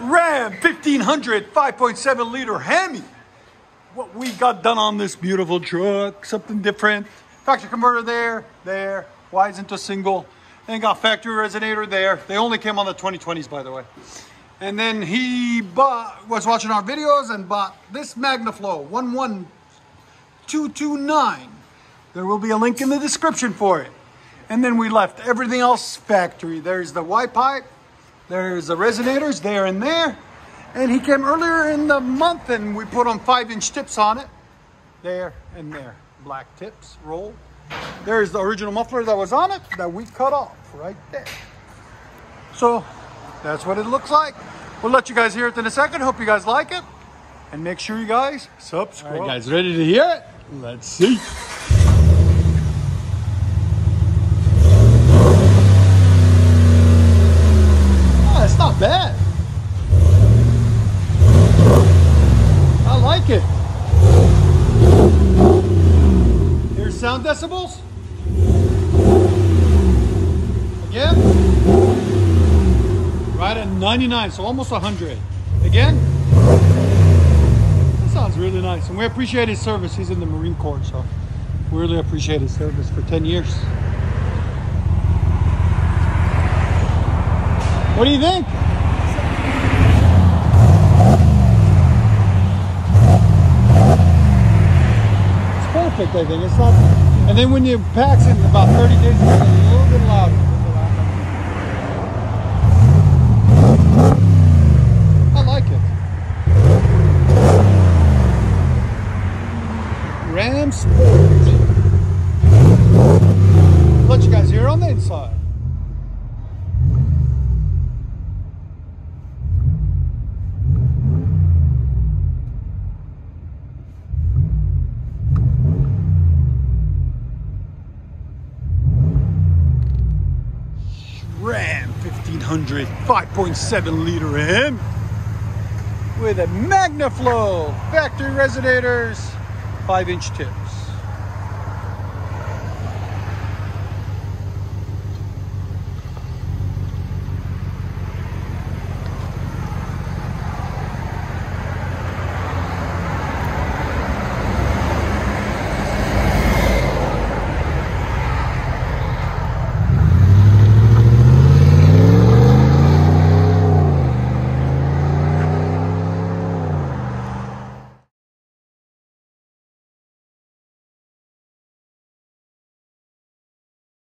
Ram 1500 5.7 liter Hemi. What we got done on this beautiful truck, something different. Factory converter there. Why isn't a single? And got factory resonator there. They only came on the 2020s, by the way. And then he was watching our videos and bought this MAGNAFLOW 11229. There will be a link in the description for it. And then we left everything else factory. There's the Y pipe, there's the resonators there and there. And he came earlier in the month and we put on 5-inch tips on it. There and there, black tips, roll. There's the original muffler that was on it that we cut off right there. So that's what it looks like. We'll let you guys hear it in a second. Hope you guys like it. And make sure you guys subscribe. All right, guys, ready to hear it? Let's see. Oh, it's not bad. I like it. Here's sound decibels. Again. Right at 99, so almost 100. Again. That sounds really nice. And we appreciate his service. He's in the Marine Corps, so we really appreciate his service for 10 years. What do you think? It's perfect, I think. It's not. And then when you pack it in about 30 days, it's a little bit louder. I like it. Ram Sport. Let you guys hear on the inside. Ram 1500 5.7 liter Hemi with a MAGNAFLOW factory resonators, 5-inch tips.